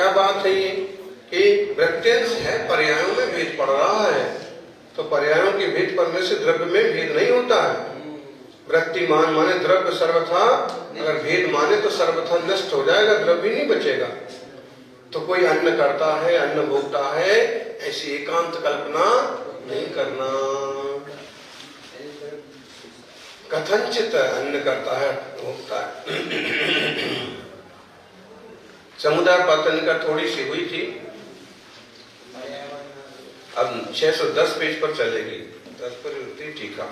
क्या बात है ये कि वृत्यांश है, पर्यायों में भेद पड़ रहा है, तो पर्यायों के भेद पड़ने से द्रव्य में भेद नहीं होता है। वृत्तिमान माने द्रव्य सर्वथा, अगर भेद माने तो सर्वथा नष्ट हो जाएगा, द्रव्य नहीं बचेगा। तो कोई अन्न करता है, अन्न भोगता है, ऐसी एकांत कल्पना नहीं करना। कथनचित अन्न करता है, भोगता है। समुदाय पातन का थोड़ी सी हुई थी, अब 610 पेज पर चलेगी। तात्पर्य टीका।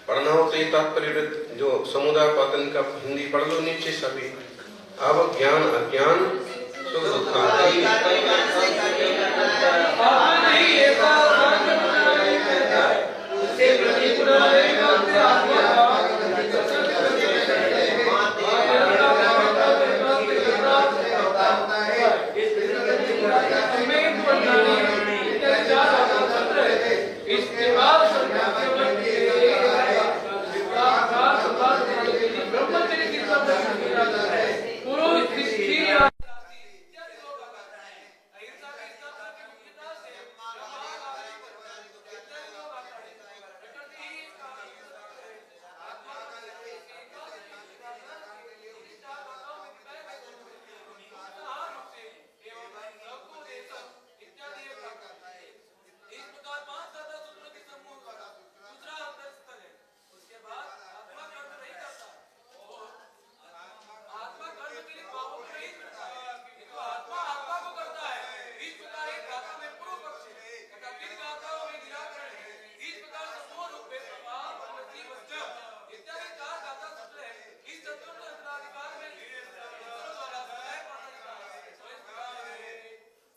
पढ़ना हो तो ये तात्पर्य जो समुदाय पातन का हिंदी पढ़ लो नीचे सभी। अब ज्ञान अज्ञान सुख दुख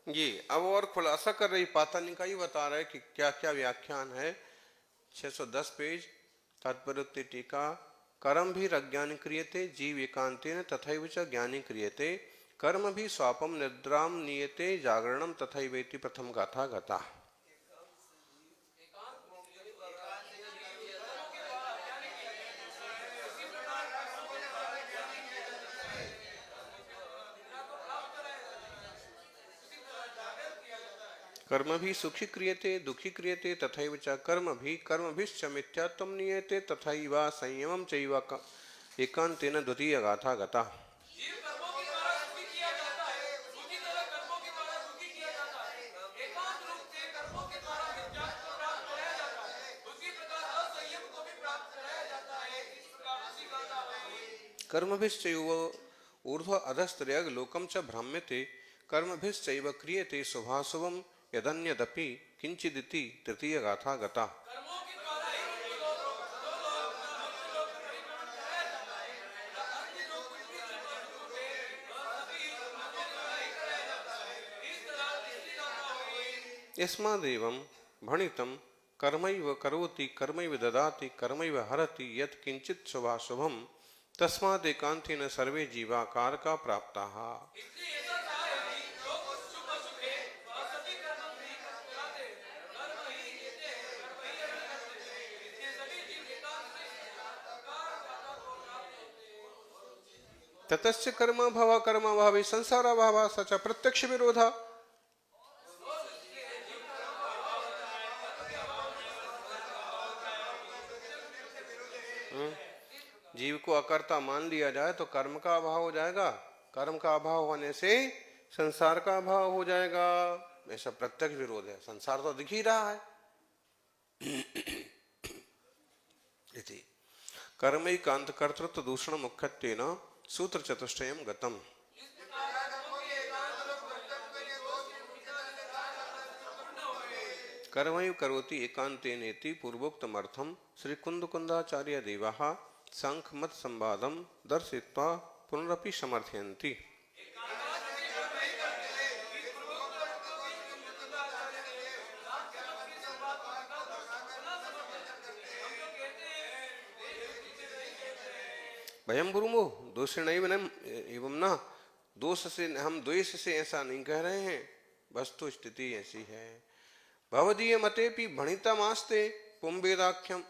ये अब और खुलासा कर रही पातनिका ही बता रहे कि क्या क्या व्याख्यान है। 610 पेज तात्पर्य टीका। कर्म भी अज्ञान क्रियते जीव एकांतेन तथैव च ज्ञानी क्रियते कर्म भी स्वापम निद्राम नियते जागरणम तथैवेति प्रथम गाथा गता। कर्म भी सुखी क्रियते दुखी क्रियते तथैव च कर्म भी मिथ्यात्वं नियते तथैव संयमं चैव एकांतेन द्वितीय गाथा गता। कर्मभिश्चैव ऊर्ध्व अधस्त्रयग लोकं च भ्राम्यते कर्मभिश्चैव क्रियते शुभाशुभं यदन्यदपि किंचिदिति तृतीय गाथा गता। यस्मादेवं भणितं कर्मैव करोति कर्मैव ददाति कर्मैव हरति यत् किंचित् शुभाशुभं तस्मादेकान्तेन सर्वे जीवा कारका प्राप्ताः। ततस्य कर्म भावे संसार भाव सच प्रत्यक्ष विरोधा। जीव को अकर्ता मान लिया जाए तो कर्म का अभाव हो जाएगा, कर्म का अभाव होने से संसार का अभाव हो जाएगा। ऐसा प्रत्यक्ष विरोध है, संसार तो दिख ही रहा है। इति कर्मैकांत कर्तृत्व दूषण मुख्यत्वेन सूत्र चतुष्टयम् गतम्। कर्मैव करोति एकांतेनेति पूर्वोक्तमर्थं श्री कुंदकुंदाचार्य देवाः सांख्य मत संवादं दर्शयित्वा पुनरपि समर्थयन्ति। भयम गुरुमो दोषेण एवं न दोष से, हम द्वेष से ऐसा नहीं कह रहे हैं, वस्तु स्थिति ऐसी है। भवदीय मतेपि भणितमास्ते पुंबेदाख्यम,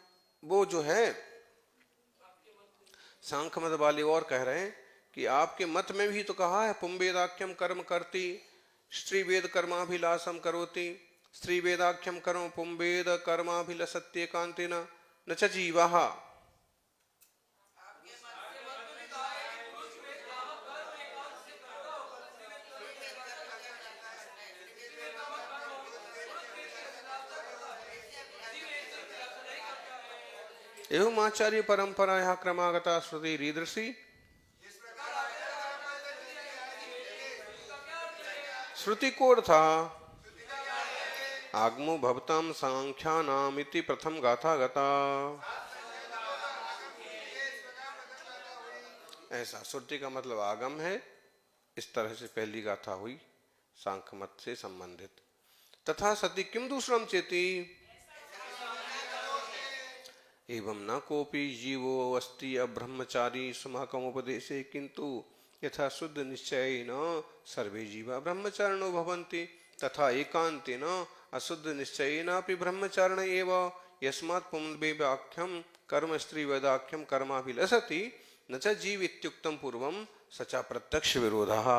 वो जो है सांख्य मत वाले और कह रहे हैं कि आपके मत में भी तो कहा है पुंवेदाख्यम कर्म करती स्त्री वेद कर्माभिलाषम करोति, स्त्री वेदाख्यम कर्म पुंवेद कर्माभिलसत्येकांतेन न च जीवः। एवं आचार्य परंपरा क्रमागता श्रुति रीदृशी श्रुति कोड था आगमो भवताम सांख्यानामिति प्रथम गाथा गता। ऐसा श्रुति का मतलब आगम है, इस तरह से पहली गाथा हुई सांख्य मत से संबंधित। तथा सति किम दूसरम चेती एवं न कोपि जीवो अस्ति अब्रह्मचारी समाकमुपदेशे किंतु यथा शुद्ध निश्चयेन सर्वे जीवा ब्रह्मचारिणो भवन्ति तथा एकान्तेन अशुद्ध निश्चयेनापि ब्रह्मचारिण एव यस्मात् पुंवेदाख्यं कर्म स्त्री वेदाख्यं कर्माभिलसति न च जीव इत्युक्तं पूर्वं स च प्रत्यक्ष विरोधः।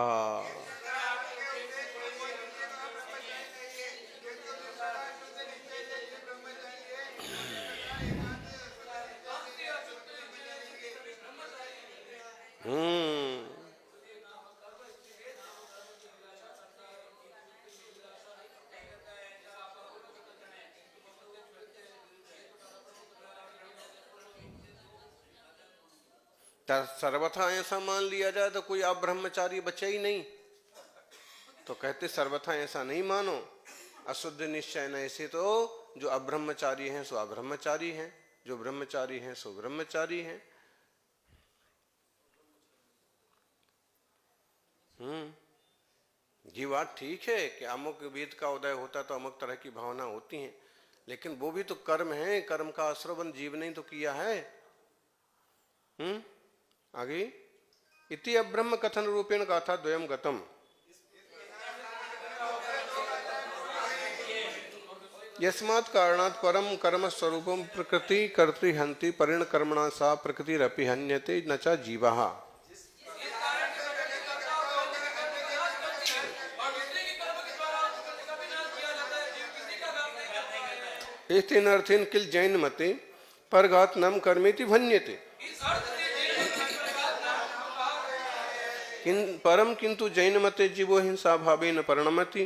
सर्वथा ऐसा मान लिया जाए तो कोई अब्रह्मचारी बचे ही नहीं, तो कहते सर्वथा ऐसा नहीं मानो। अशुद्ध निश्चय न ऐसे तो जो अब्रह्मचारी हैं सो अब्रह्मचारी हैं, जो ब्रह्मचारी हैं सो ब्रह्मचारी हैं। ये बात ठीक है कि अमुक वेद का उदय होता तो अमुक तरह की भावना होती हैं, लेकिन वो भी तो कर्म है, कर्म का आश्रवण जीव ने तो किया है। आगे इति अब्रह्म कथन रूपेण गाथा द्वयम गतम। यस्मात् कारणात् परम कर्म स्वरूपम प्रकृति कर्तृ हन्ति परिण कर्मणा सा प्रकृतिरपि हन्यते न च जीवः। एतेन अर्थेन किल जैन मते परघात नम कर्मेति भन्यते परम किंतु जैन मते जीवो हिंसा भावेन परिणमति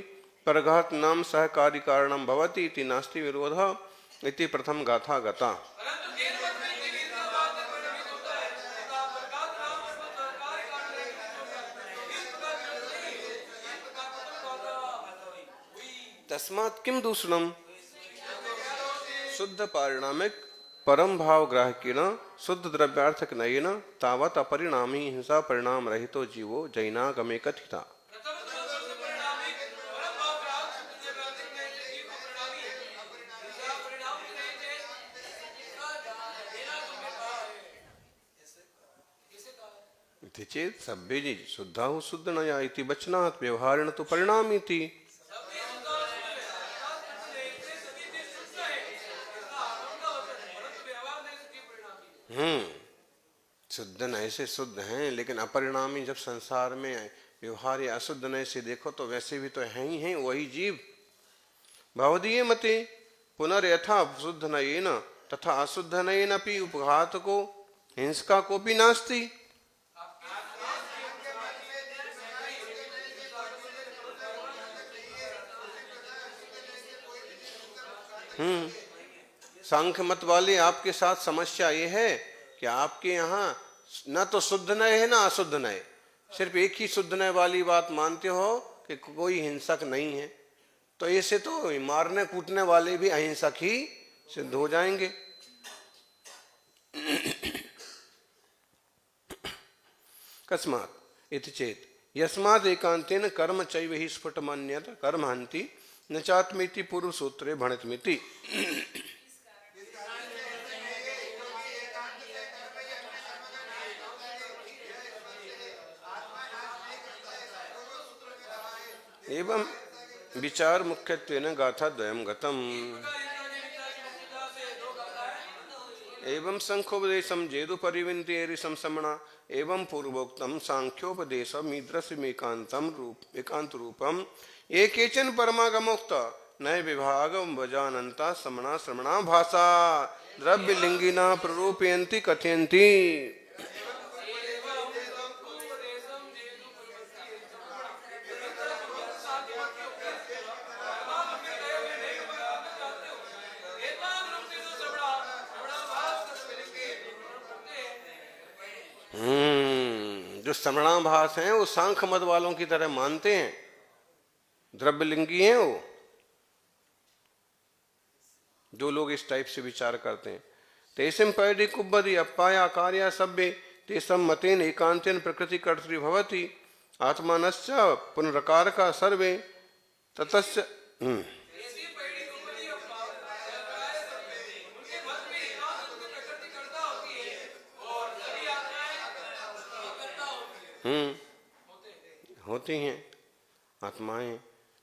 परघात नाम सहकारी कारणम भवति इति नास्ति विरोधः इति प्रथम गाथा गता। तस्मात् किम दूषणम शुद्ध पारिणामिक परम भाव ग्राहकेन शुद्ध द्रव्यार्थक नयेन तावत अपरिणामी हिंसा परिणाम रहितो जीवो जैनागमे कथिता। इति चेत् सभ्ये शुद्धाः शुद्ध नया इति वचनात् व्यवहारेण तो परिणामीति। शुद्ध नए से शुद्ध हैं, लेकिन अपरिणामी जब संसार में व्यवहार या अशुद्ध नए से देखो तो वैसे भी तो हैं ही हैं वही जीव। भवदीय मते पुनर्यथा शुद्ध नयेन तथा अशुद्ध नयेन अपि उपघातको हिंसका कोपि नास्ति। सांख्य मत वाले आपके साथ समस्या ये है कि आपके यहाँ न तो शुद्ध नय है ना अशुद्ध नय, सिर्फ एक ही शुद्ध नय वाली बात मानते हो कि कोई हिंसक नहीं है, तो ऐसे तो मारने कूटने वाले भी अहिंसक ही सिद्ध हो जाएंगे। कस्मात् इति चेत् यस्माद् एकान्तेन कर्म चैव हि स्फुटमन्यत् कर्म हन्ति न चात्मेति पूर्व सूत्रे भणितमिति। एवं विचार मुख्यत्वेन गाथा द्वयम गतम। एवं संख्योपदेशम जेदु परिविंतेरिसम समणा एवं पूर्वोक्तम सांख्योपदेशम एकांत रूपम ये केचन परमागमोक्त नए विभागम वजानंता समणा श्रमणा भाषा द्रव्य लिंगिना प्ररूपयन्ति कथयन्ति। जो श्रमणाभास हैं वो सांख्य मत वालों की तरह मानते हैं, द्रव्यलिंगी हैं वो। जो लोग इस टाइप से विचार करते हैं तेषम पैडी कुब्बदी अप्पाया कार्या सभ्य तेषम मतेन एकांतेन प्रकृति कर्तृ भवति आत्मानश्च पुनरकार का सर्वे ततस्य होती हैं आत्माएं।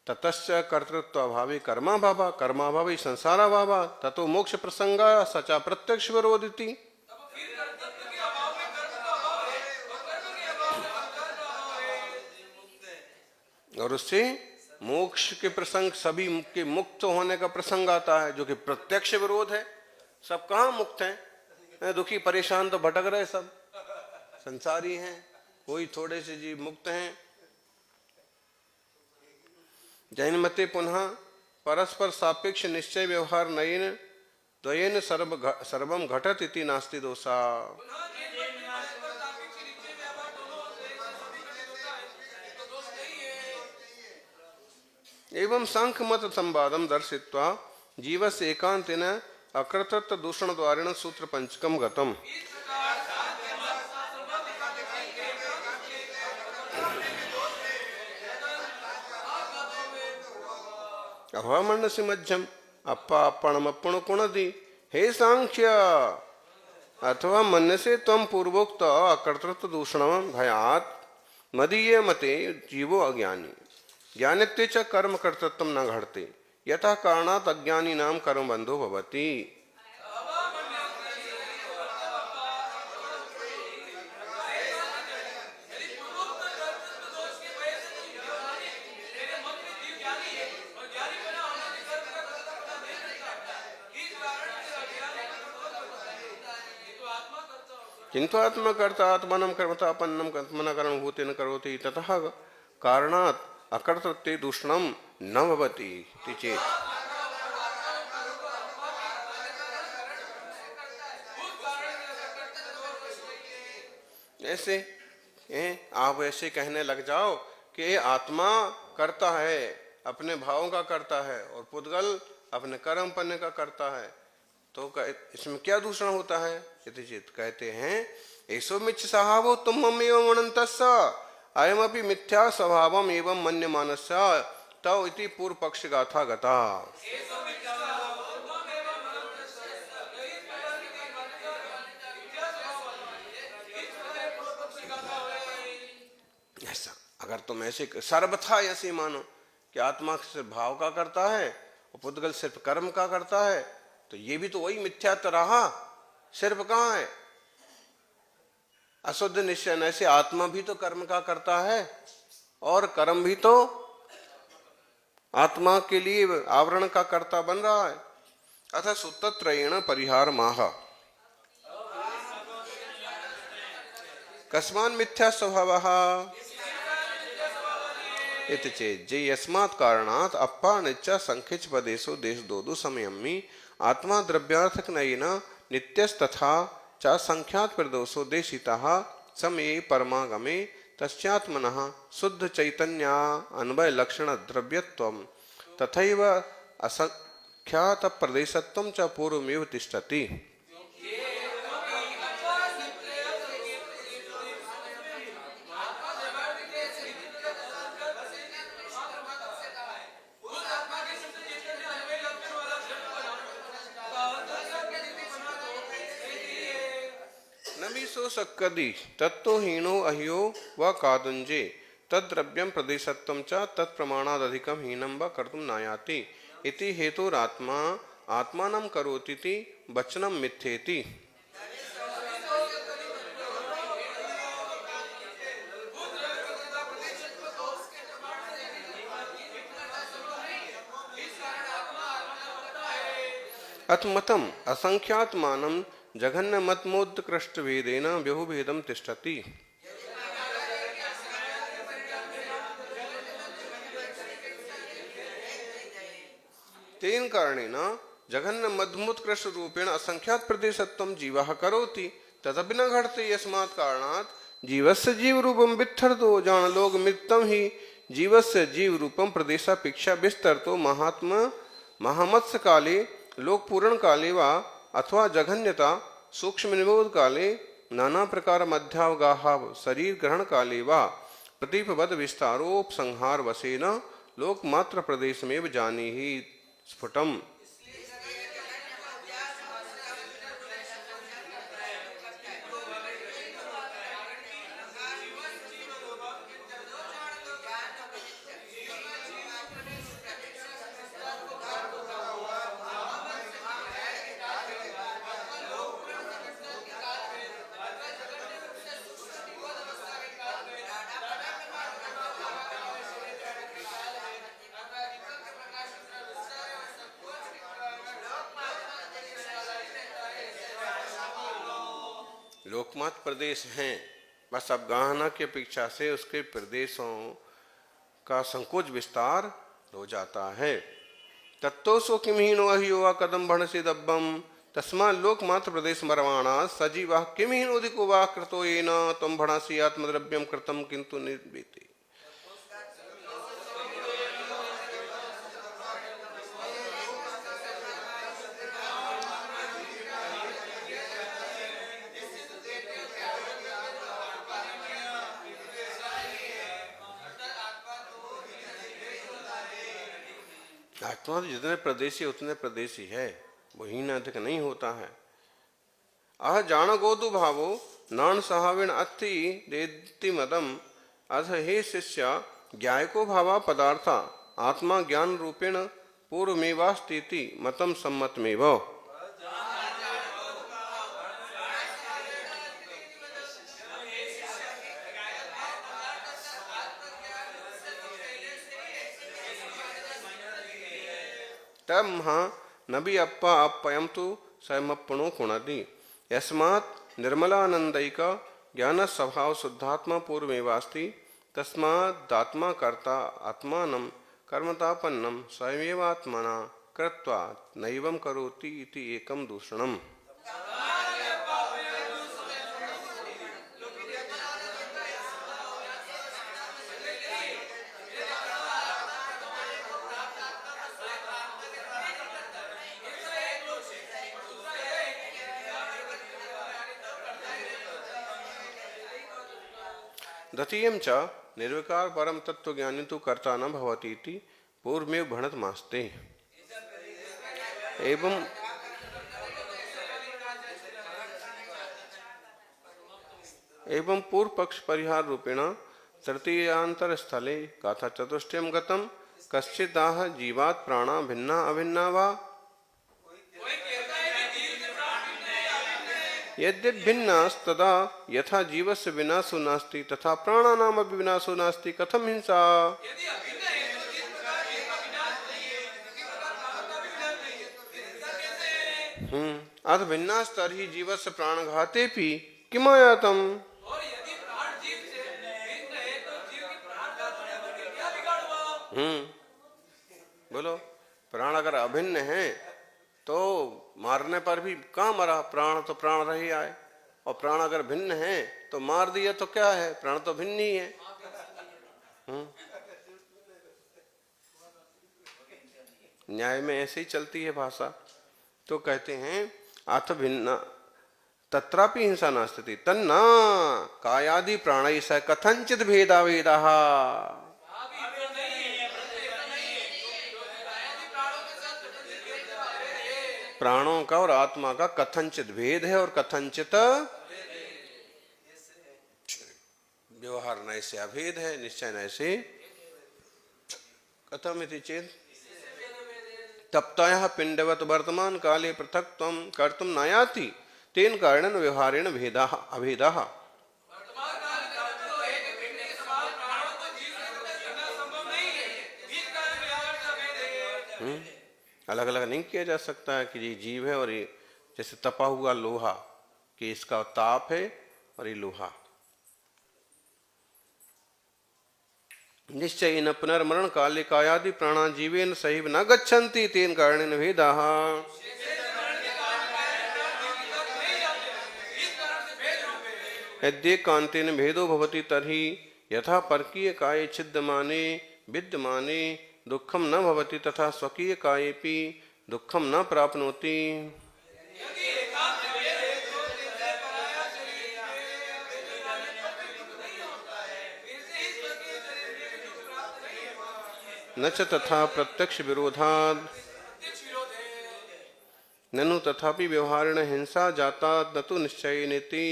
ततस्य कर्तृत्व अभावी कर्माभावा कर्माभावी संसाराभावा ततो मोक्ष प्रसंगा सचा प्रत्यक्ष विरोधिति। और उससे मोक्ष के प्रसंग सभी के मुक्त होने का प्रसंग आता है, जो कि प्रत्यक्ष विरोध है। सब कहाँ मुक्त हैं? दुखी परेशान तो भटक रहे, सब संसारी हैं, कोई थोड़े से जीव मुक्त हैं। जैन मते पुनः परस्पर सापेक्ष निश्चय व्यवहार नयन द्वयेन सर्वम घटत इति नास्ति दोषा। एवं सांख्य मत संवादम दर्शित्वा जीवस्य एकांतेन अकृतत्व दूषण द्वारेण सूत्र पंचकम गतम। अभमंड से मध्यम अप्पा अपणमप्पण कुणदी हे सांख्य अथवा मन से तम पूर्वोक्त अकर्तृत्व दूषण भयात मदीय मते जीवो अज्ञानी ज्ञानित्वे च कर्म कर्तृत्व न घटते यथा कारणात् अज्ञानी नाम कर्म बंधो भवति। किंतु आत्मा कर्ता आत्मानं कर्मता अपन्नं आत्मना कर्मभूतेन करोति ततः कारणात् अकर्तृत्वे दूषणं न भवति चेत्। ऐसे आप ऐसे कहने लग जाओ कि आत्मा करता है, अपने भावों का करता है, और पुद्गल अपने कर्म पन्ने का करता है, तो इसमें क्या दूषण होता है? कहते हैं ऐसो मिच्छ स्वभावो तुम एवं अनंतस्य अयमपि मिथ्या स्वभावम एवं मन्यमानस्य तव इति पूर्व पक्ष गाथा गता। ऐसा अगर तुम ऐसे सर्वथा ऐसे मानो कि आत्मा सिर्फ भाव का करता है और पुद्गल सिर्फ कर्म का करता है, तो ये भी तो वही मिथ्यात्व रहा, सिर्फ कहाँ है? अशुद्ध निश्चय। ऐसे आत्मा भी तो कर्म का करता है और कर्म भी तो आत्मा के लिए आवरण का कर्ता बन रहा है। अतः सूत्रत्रयेण परिहार माह कस्मान् मिथ्या स्वभावः इति चेत् जे यस्मात् कारणात् अप्पानिच्च संखिच पदेशो देश दोदु समयम्मि आत्मा द्रव्यार्थक नयेन नित्यस्तथा च संख्यात प्रदोषो देशितः समये परमागमे तस्यात्मनः शुद्ध चैतन्या अन्वय लक्षण द्रव्यत्वं तथैव असंख्यात प्रदेशत्वं च पूर्वमेव तिष्ठति। सक्कदि तत्तो हीनो अह्यो व कादुंजे तद्द्रव्यं प्रदेशत्वं च तत्प्रमाणादधिकं हीनं व कर्तुं नायाति इति हेतुरात्मा आत्मानं करोतीति वचनं मिथ्येति। अथ मतम असंख्यात्मानं जघन्य मतमोत्कृष्ट भेदेन बहुभेदम तिष्ठति। तेन कारणेन जघन्य मध्यमोत्कृष्ट रूपेण असंख्यात प्रदेशत्वं जीवः करोति तदपि न घटते। यस्मात् कारणात् जीवस्य जीव रूपं वित्थर्तो जानलोक मित्तम ही जीवस्य जीव रूपं प्रदेशापेक्षा विस्तरतो महामत्स्य काले लोकपूर्ण काले वा अथवा जघन्यता सूक्ष्म निबोध काले नाना प्रकार मध्यावगाह शरीर ग्रहण काले वा प्रदीपवद विस्तारोपसंहार वशेन लोकमात्र प्रदेश में जानी ही स्फुटम। लोकमत प्रदेश हैं, बस अब गहना की अपेक्षा से उसके प्रदेशों का संकोच विस्तार हो जाता है। तत्तोसो किमहीनो अहियो कदम भणसी दब्बम तस्मा लोकमात्र प्रदेश मरवाणा सजीवा किमहीनोदिको वा कृतो येन तम भणासी आत्मद्रव्यम कृतम किंतु निर्वीते। आत्मा तो जितने प्रदेशी उतने प्रदेशी है, वही न अधिक नहीं होता है। अह जान गोदु भावो नान सहाविण अति देति मदम अथ हे शिष्य ज्ञायको भावा पदार्था आत्मा ज्ञान रूपेण पूर्वमेवास्तीति मतम सम्मतमेव। तब महा नबी अप्पा अप्पयम तो स्वयमप्पणो कुणति यस्मात् निर्मलानंदैक ज्ञान स्वभाव शुद्धात्मा पूर्वमेवास्ति तस्मादात्मा कर्ता आत्मानं कर्मतापन्नं स्वयमेवात्मना कृत्वा नैवं करोति इति एकं दूषणम्। द्वितीयं च निर्विकार परम तत्व ज्ञानी तो कर्ता न भवति इति पूर्वमेव भणत मास्ते। एवं पूर्व पक्ष परिहार रूपेण तृतीयांतर स्थले गाथा चतुष्टयं गतम कश्चिदाह जीवात् प्राणा भिन्ना अभिन्ना वा यद्यपि भिन्नास्तदा यथा जीवस्य विनाशो नास्ति तथा प्राणानामपि विनाशो नास्ति कथम हिंसा। अथ भिन्नास् तर्हि जीवस्य प्राणघातेऽपि किमायातम्। बोलो, प्राण अगर अभिन्न है तो मारने पर भी कहाँ मरा, प्राण तो प्राण रही आए, और प्राण अगर भिन्न है तो मार दिया तो क्या है, प्राण तो भिन्न ही है। न्याय में ऐसे ही चलती है भाषा। तो कहते हैं अथ भिन्न तत्रापि हिंसा नास्ति तन्ना कायादि प्राणैः स कथंचित् भेदा वेदाः। प्राणों का और आत्मा का कथनचित भेद है और कथनचित व्यवहार नए से अभेद है, निश्चय नए से कथमिति चेत तप्तायः पिंडवत वर्तमान काले पृथक्त्वं कर्तुं नायाति तेन कारणेन व्यवहारेण भेदाः अभेदाः। अलग अलग नहीं किया जा सकता है कि ये जीव है और ये जैसे तपा हुआ लोहा कि इसका ताप है और ये लोहा। निश्चयेन पुनर्मरण काले कायादि प्राणा जीवेन सहिव न गच्छन्ति तेन कारणेन भेदाः। यद्येकान्तेन भेदो भवति तर्हि यथा परकीय काये छिद्यमाने विद्यमाने दुःखं न भवति तथा स्वकीय कायेपि दुःखं न प्राप्नोति। न च तथा प्रत्यक्ष विरोधात् ननु तथापि व्यवहारेण हिंसा जाता न तो निश्चयेनेति।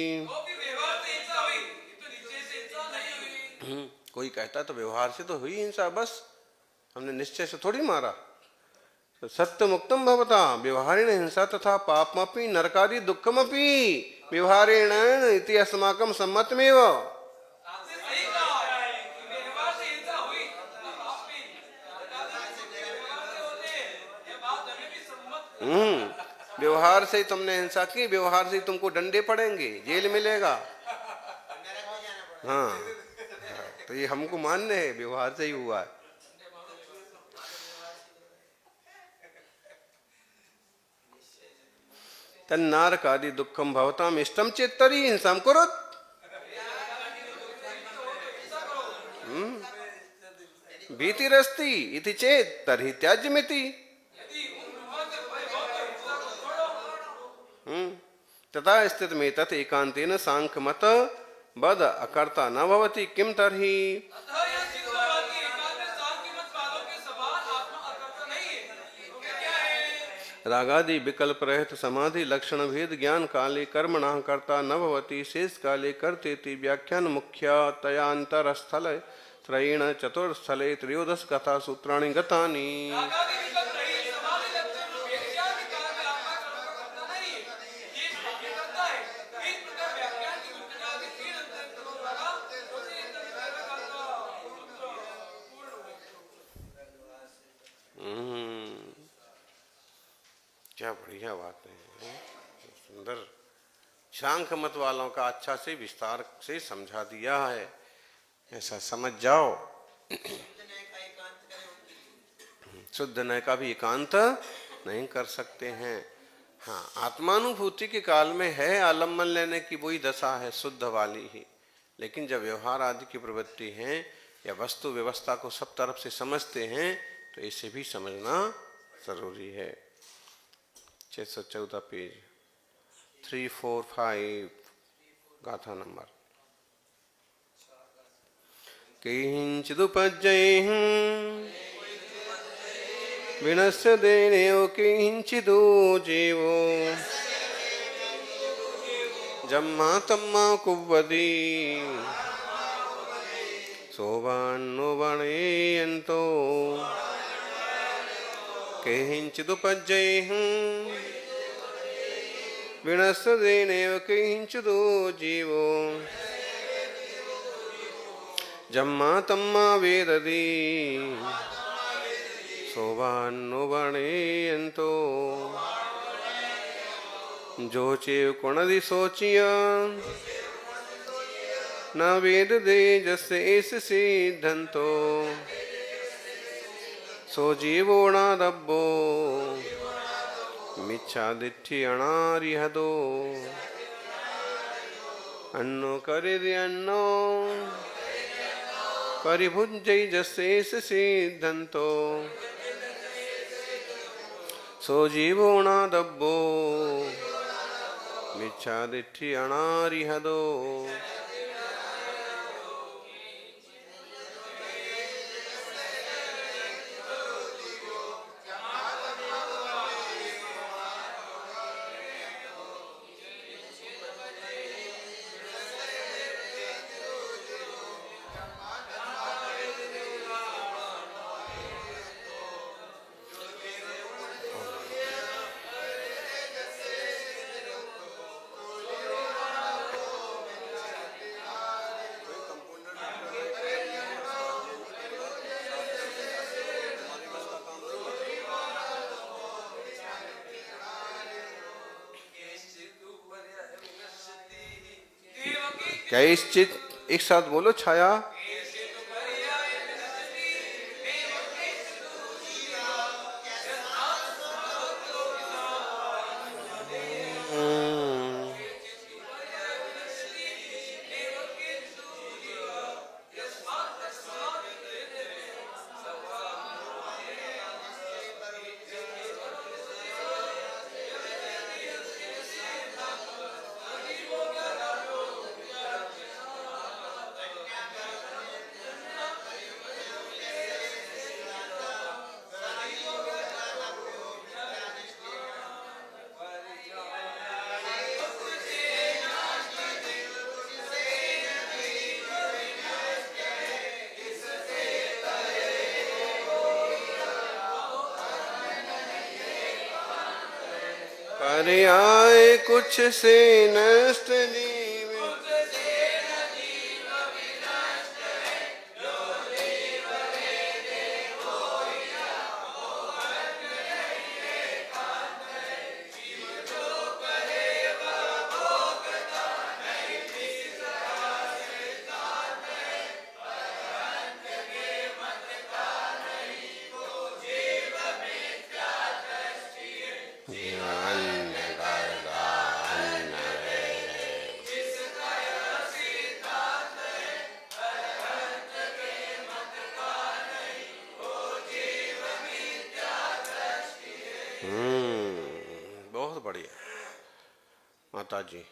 कोई कहता तो व्यवहार से तो हुई हिंसा, बस हमने निश्चय से थोड़ी मारा। तो सत्य मुक्तम भवता व्यवहारेण हिंसा तथा पापमपि नरकादि दुःखमपि व्यवहारेण इति अस्माकं सम्मतमेव। व्यवहार से ही तुमने हिंसा की, व्यवहार से ही तुमको डंडे पड़ेंगे, जेल मिलेगा। हाँ, तो ये हमको मान्य है, व्यवहार से ही हुआ है। तन्नारकादि दुःखम भवताम इष्टम चेत् तर्हि हिंसां कुरुत्। भीतिरस्ति इति चेत् तर्हि त्याज्यमिति। तथा स्थित में तत् एकांतेन सांख्य मत बद अकर्ता न भवति किम तर्हि। रागादि विकल्प रहित समाधि लक्षण भेद ज्ञान काले कर्मणः कर्ता न भवति शेष काले कर्तेति व्याख्यान मुख्यतयांतर स्थल त्रयेण चतुर्थस्थले त्रयोदश कथा सूत्राणि गतानि। क्या बढ़िया बातें हैं, सुंदर। सांख्य मत वालों का अच्छा से विस्तार से समझा दिया है, ऐसा समझ जाओ। शुद्ध नय का भी एकांत नहीं कर सकते हैं। हाँ, आत्मानुभूति के काल में है आलम्बन लेने की वही दशा है शुद्ध वाली ही, लेकिन जब व्यवहार आदि की प्रवृत्ति है या वस्तु व्यवस्था को सब तरफ से समझते हैं तो इसे भी समझना जरूरी है। 614 पेज 345 गाथा नंबर। किंचिदुपज्जयेह विनश्य देनेव किंचिदो जीवो जम्मा तम्मा कुव्वदी सोवान्नो वणेयन्तो किंचिदुपज्जयेह विनश्य देनेव किंचिदो जीवो जम्मा तम्मा वेददी सोवान्नो वणेयन्तो। जो चेव कुणदि सोचिया न वेद दे जसे इस सिद्धंतो सो जीवोणादब्बो मिच्छा दिट्ठी अनारिहदो। अन्नो करे अन्नो परिभुजै जसे इस सिद्धंतो सो जीवोणादब्बो मिच्छा दिट्ठी अनारिहदो। कैश्चित, एक साथ बोलो, छाया। पर्याय कुछ से नष्ट जीव, बहुत बढ़िया माता जी।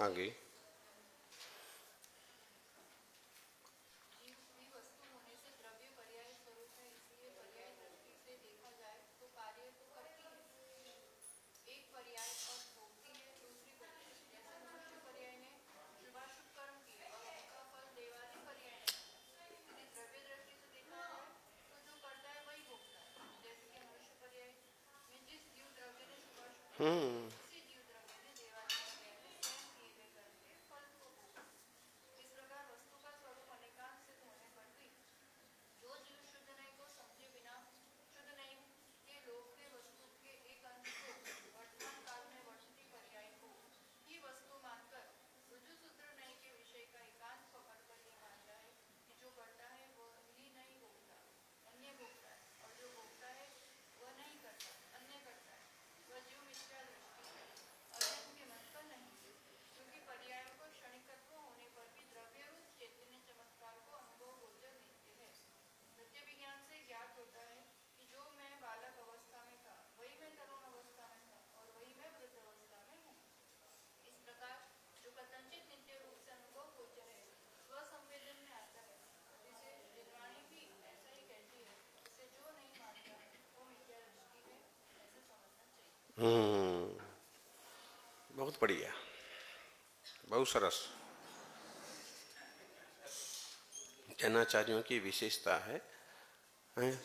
आगे बहुत बढ़िया, बहुत सरस। जैनाचार्यों की विशेषता है,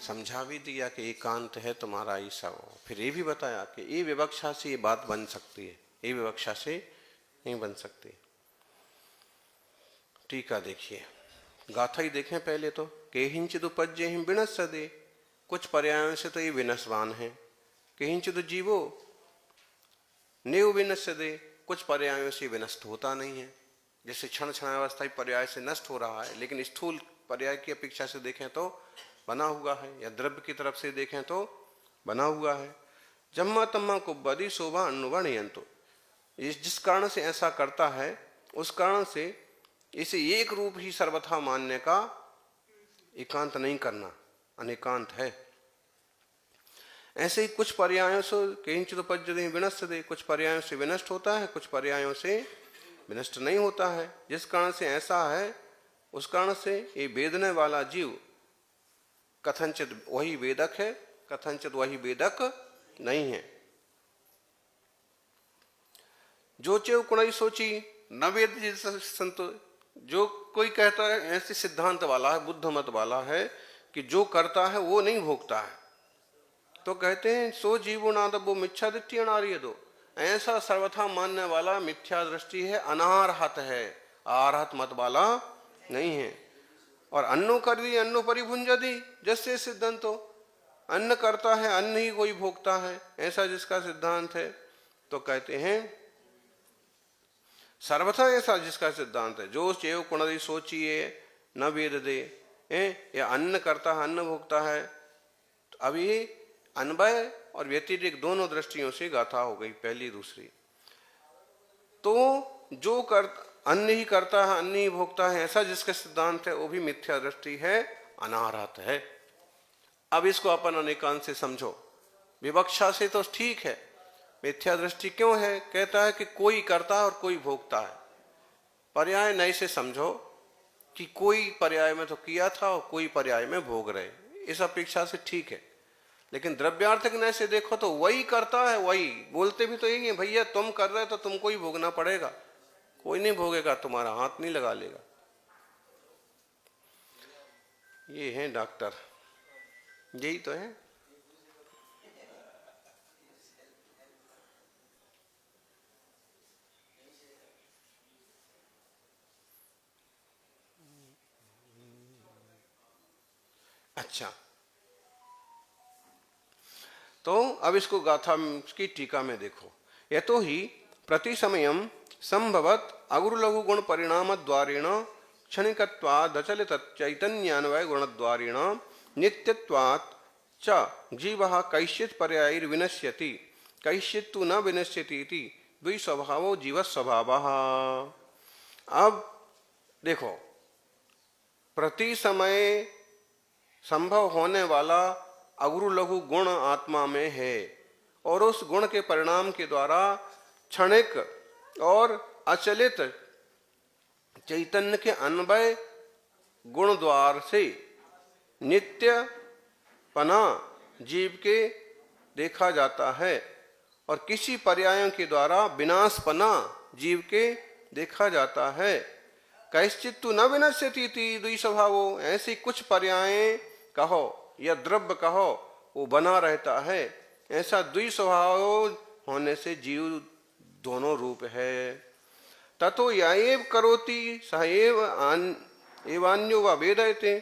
समझा भी दिया कि एकांत है तुम्हारा ईसा हो, फिर ये भी बताया कि ये विवक्षा से ये बात बन सकती है, ये विवक्षा से नहीं बन सकती। टीका देखिए, गाथा ही देखें पहले तो, केहिंचिद उपज्य हिम विनश्यते, कुछ पर्यायों से तो ये विनश्वान है। केहिंचिद जीवो नेव विनश्यते, कुछ पर्यायों से विनष्ट होता नहीं है। जैसे क्षण क्षणावस्था पर्याय से नष्ट हो रहा है, लेकिन स्थूल पर्याय की अपेक्षा से देखें तो बना हुआ है, या द्रव्य की तरफ से देखें तो बना हुआ है। जम्मा तम्मा को बदी शोभा अनुवर्णयंतो, जिस कारण से ऐसा करता है उस कारण से इसे एक रूप ही सर्वथा मानने का एकांत नहीं करना, अनेकांत है। ऐसे ही कुछ पर्यायों से किंचित उपज्यते विनश्यते, कुछ पर्यायों से विनष्ट होता है, कुछ पर्यायों से विनष्ट नहीं होता है। जिस कारण से ऐसा है उस कारण से ये वेदने वाला जीव कथनचित वही वेदक है, कथनचित वही वेदक नहीं है। जो चेव कुणई सोची न वेद संतो, जो कोई कहता है ऐसे सिद्धांत वाला है, बुद्ध मत वाला है कि जो करता है वो नहीं भोगता है, तो कहते हैं सो जीवो नाद वो मिथ्या दृष्टि अनार्य दो, ऐसा सर्वथा मानने वाला मिथ्या दृष्टि है, अनारहत है, आरहत मत वाला नहीं है। और अन्नो कर दी अन्नो परिभुंजति, जैसे सिद्धांत हो, अन्न करता है अन्न ही कोई भोगता है, ऐसा जिसका सिद्धांत है, तो कहते हैं सर्वथा ऐसा जिसका सिद्धांत है, जो चेव कुणदी सोचिए न वेद दे, या अन्न करता है अन्न भोगता है। तो अभी अन्वय और व्यतिरिक्त दोनों दृष्टियों से गाथा हो गई, पहली दूसरी। तो जो अन्न ही करता है अन्न ही भोगता है, ऐसा जिसका सिद्धांत है वो भी मिथ्या दृष्टि है, अनारहत है। अब इसको अपन अनेकांत से समझो। विवक्षा से तो ठीक है, मिथ्या दृष्टि क्यों है? कहता है कि कोई करता है और कोई भोगता है। पर्याय नए से समझो कि कोई पर्याय में तो किया था और कोई पर्याय में भोग रहे, इस अपेक्षा से ठीक है। लेकिन द्रव्यार्थक नए से देखो तो वही करता है, वही बोलते भी तो यही है, भैया तुम कर रहे तो तुमको ही भोगना पड़ेगा, कोई नहीं भोगेगा, तुम्हारा हाथ नहीं लगा लेगा। ये है डॉक्टर, यही तो है। अच्छा, तो अब इसको गाथा की टीका में देखो। यतो ही प्रति समयम संभवत अगुरु लघु गुण परिणाम द्वारेण क्षणिकत्वाद अचलित चैतन्यान्वय गुण द्वारेण नित्यत्वात् च जीवः कैश्चित् पर्यायैर्विनश्यति कैश्चित् तु न विनश्यति इति द्विस्वभावो जीवस्वभावः। अब देखो, प्रति समय संभव होने वाला अगुरु लघु गुण आत्मा में है, और उस गुण के परिणाम के द्वारा क्षणिक और अचलित चैतन्य के अन्वय गुण द्वार से नित्य पना जीव के देखा जाता है और किसी पर्यायों के द्वारा विनाश पना जीव के देखा जाता है। कैश्चित्तु न विनश्यति द्विस्वभावो, ऐसी कुछ पर्याय कहो या द्रव्य कहो वो बना रहता है। ऐसा द्विस्वभाव होने से जीव दोनों रूप है। ततो याएव करोति सएव एवान्यो व वेदयते,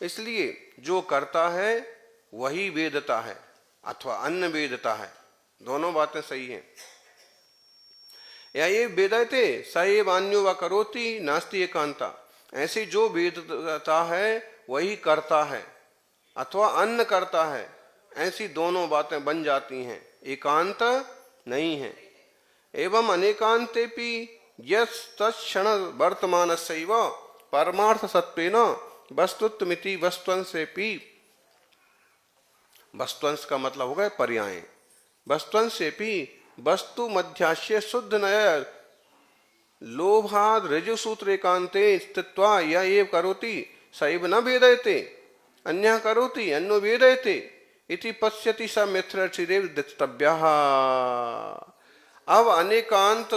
इसलिए जो करता है वही वेदता है अथवा अन्य वेदता है, दोनों बातें सही हैं। या ये वेदयते सएव अन्यो व करोति नास्ति एकांता, ऐसे जो वेदता है वही करता है अथवा अन्न करता है, ऐसी दोनों बातें बन जाती हैं, एकांत नहीं है। एवं अनेकांतेपि यत्क्षण वर्तमानस्यैव परमार्थ सत्वेन वस्तुत्वमिति वस्तुंसेपि, वस्तुंश का मतलब हो गया पर्याय, वस्तुंसेपि वस्तु मध्यास्य शुद्ध नय लोभाद ऋजुसूत्र एकांते स्थित्वा या एव करोति सैव न वेदयते अन्यः करोति अन्यो वेदयते इति पश्यति स मिथ्याचिरेव द्रष्टव्यः। अब अनेकांत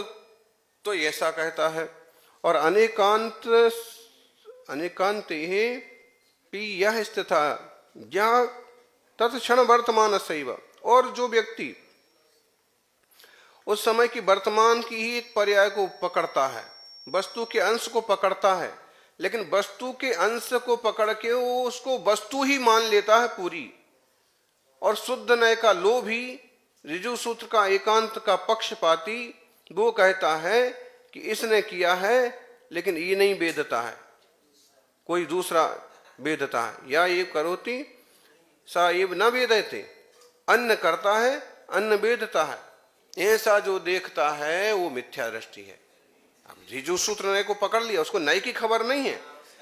तो ऐसा कहता है और अनेकांत यह स्थिता या तत्क्षण वर्तमान सैव, और जो व्यक्ति उस समय की वर्तमान की ही एक पर्याय को पकड़ता है, वस्तु के अंश को पकड़ता है, लेकिन वस्तु के अंश को पकड़ के वो उसको वस्तु ही मान लेता है पूरी, और शुद्ध नय का लोभ ही ऋजु सूत्र का एकांत का पक्षपाती वो कहता है कि इसने किया है लेकिन ये नहीं वेदता है, कोई दूसरा वेदता है। या ये करोति सा एव न वेदयते, अन्न करता है अन्न वेदता है, ऐसा जो देखता है वो मिथ्या दृष्टि है। अब ऋजु सूत्र नय को पकड़ लिया, उसको नय की खबर नहीं है,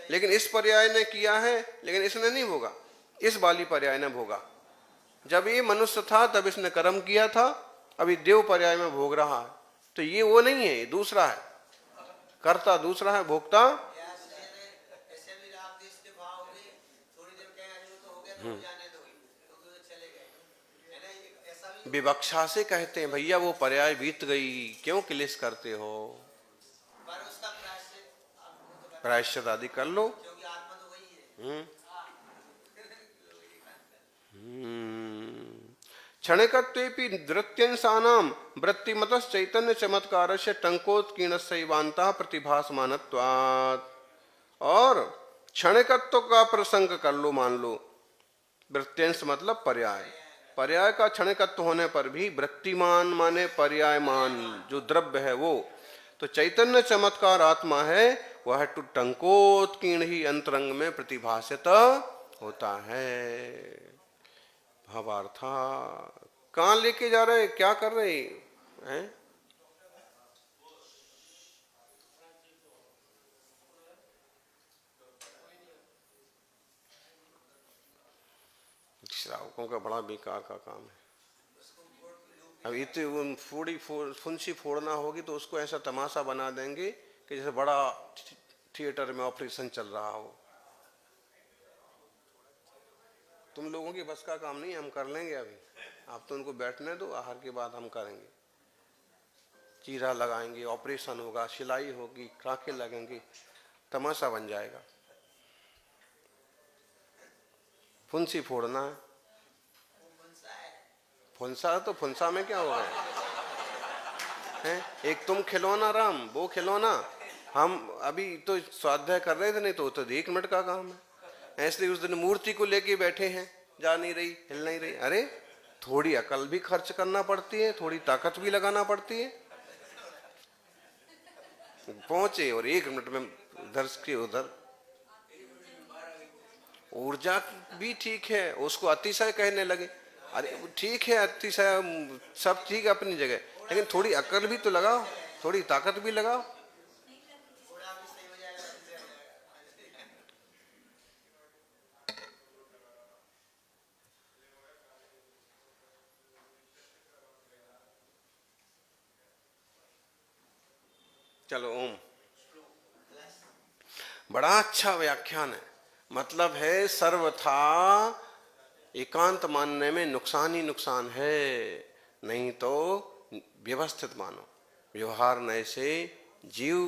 लेकिन इस पर्याय ने किया है लेकिन इसने नहीं भोगा, इस वाली पर्याय ने भोगा। जब ये मनुष्य था तब इसने कर्म किया था, अभी देव पर्याय में भोग रहा है, तो ये वो नहीं है, ये दूसरा है, कर्ता दूसरा है, भोक्ता। विवक्षा से कहते हैं भैया वो पर्याय बीत गई, क्यों क्लेश करते हो, प्रायश्चित आदि कर लो। क्षणिकत्वेपि नृत्यंसानां वृत्तिमतः चैतन्य चमत्कारस्य टंकोत्कीर्णस्यैवान्तः प्रतिभासमानत्वात्, और क्षणिकत्व का प्रसंग कर लो, मान लो वृत्त्यंश मतलब पर्याय, पर्याय का क्षणिकत्व होने पर भी वृत्तिमान माने पर्यायमान जो द्रव्य है वो, तो चैतन्य चमत्कार आत्मा है वह टंकोत्कीर्ण ही अंतरंग में प्रतिभासित होता है। भावार्था कहाँ लेके जा रहे, क्या कर रहे हैं? श्रावकों का बड़ा बेकार का काम है। अब इतने फुंसी फोड़ना होगी तो उसको ऐसा तमाशा बना देंगे कि जैसे बड़ा थिएटर में ऑपरेशन चल रहा हो। तुम लोगों की बस का काम नहीं, हम कर लेंगे अभी, आप तो उनको बैठने दो, आहार के बाद हम करेंगे। चीरा लगाएंगे, ऑपरेशन होगा, सिलाई होगी, टाँके लगेंगे, तमाशा बन जाएगा। फुंसी फोड़ना है, फुंसा तो फुंसा में क्या होगा है? एक तुम खिलौना राम, वो खिलौना, हम अभी तो स्वाध्याय कर रहे थे, नहीं तो 1 मिनट का काम है। ऐसे उस दिन मूर्ति को लेके बैठे हैं, जा नहीं रही, हिल नहीं रही। अरे थोड़ी अकल भी खर्च करना पड़ती है, थोड़ी ताकत भी लगाना पड़ती है। पहुंचे और 1 मिनट में उधर से उधर। ऊर्जा भी ठीक है, उसको अतिशय कहने लगे। अरे ठीक है, अतिशय सब ठीक है अपनी जगह, लेकिन थोड़ी अकल भी तो लगाओ, थोड़ी ताकत भी लगाओ। चलो ओम। बड़ा अच्छा व्याख्यान है। मतलब है सर्वथा एकांत मानने में नुकसान ही नुकसान है, नहीं तो व्यवस्थित मानो। व्यवहार नए से जीव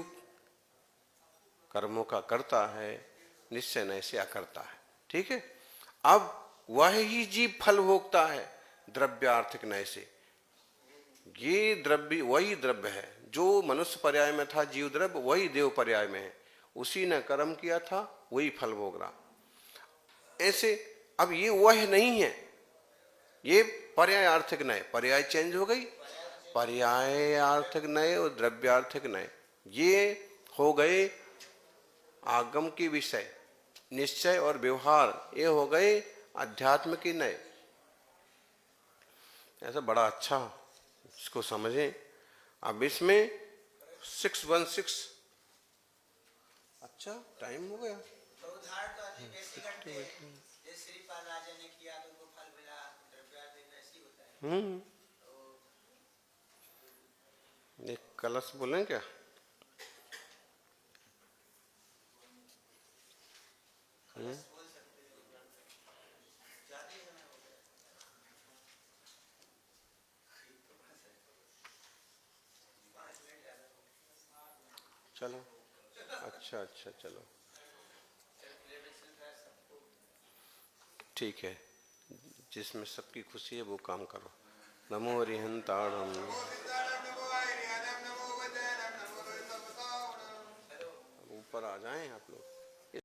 कर्मों का करता है, निश्चय नए से अकर्ता है। ठीक है। अब वह ही जीव फल भोगता है द्रव्यार्थिक नए से। ये द्रव्य वही द्रव्य है जो मनुष्य पर्याय में था, जीव द्रव्य वही देव पर्याय में है। उसी ने कर्म किया था, वही फल भोग रहा। ऐसे अब ये वह नहीं है, ये पर्याय आर्थिक नए, पर्याय चेंज हो गई, पर्याय आर्थिक नए और द्रव्यार्थिक नए ये हो गए आगम के विषय, निश्चय और व्यवहार ये हो गए अध्यात्म के नए। ऐसा बड़ा अच्छा इसको समझें। अब इसमें 616 अच्छा टाइम हो गया। तो उदाहरण तो अधिक ऐसे करते हैं जैसे श्रीपाद राजा ने किया तो उनको फल मिला, द्रव्यार्थिक ऐसी होता है। एक कलश बोलें क्या? बोल सकते हैं। ज्यादा समय हो गया। चलो अच्छा अच्छा चलो ठीक है, जिसमें सबकी खुशी है वो काम करो। नमो हरिहंताणम। ऊपर आ जाएं आप लोग।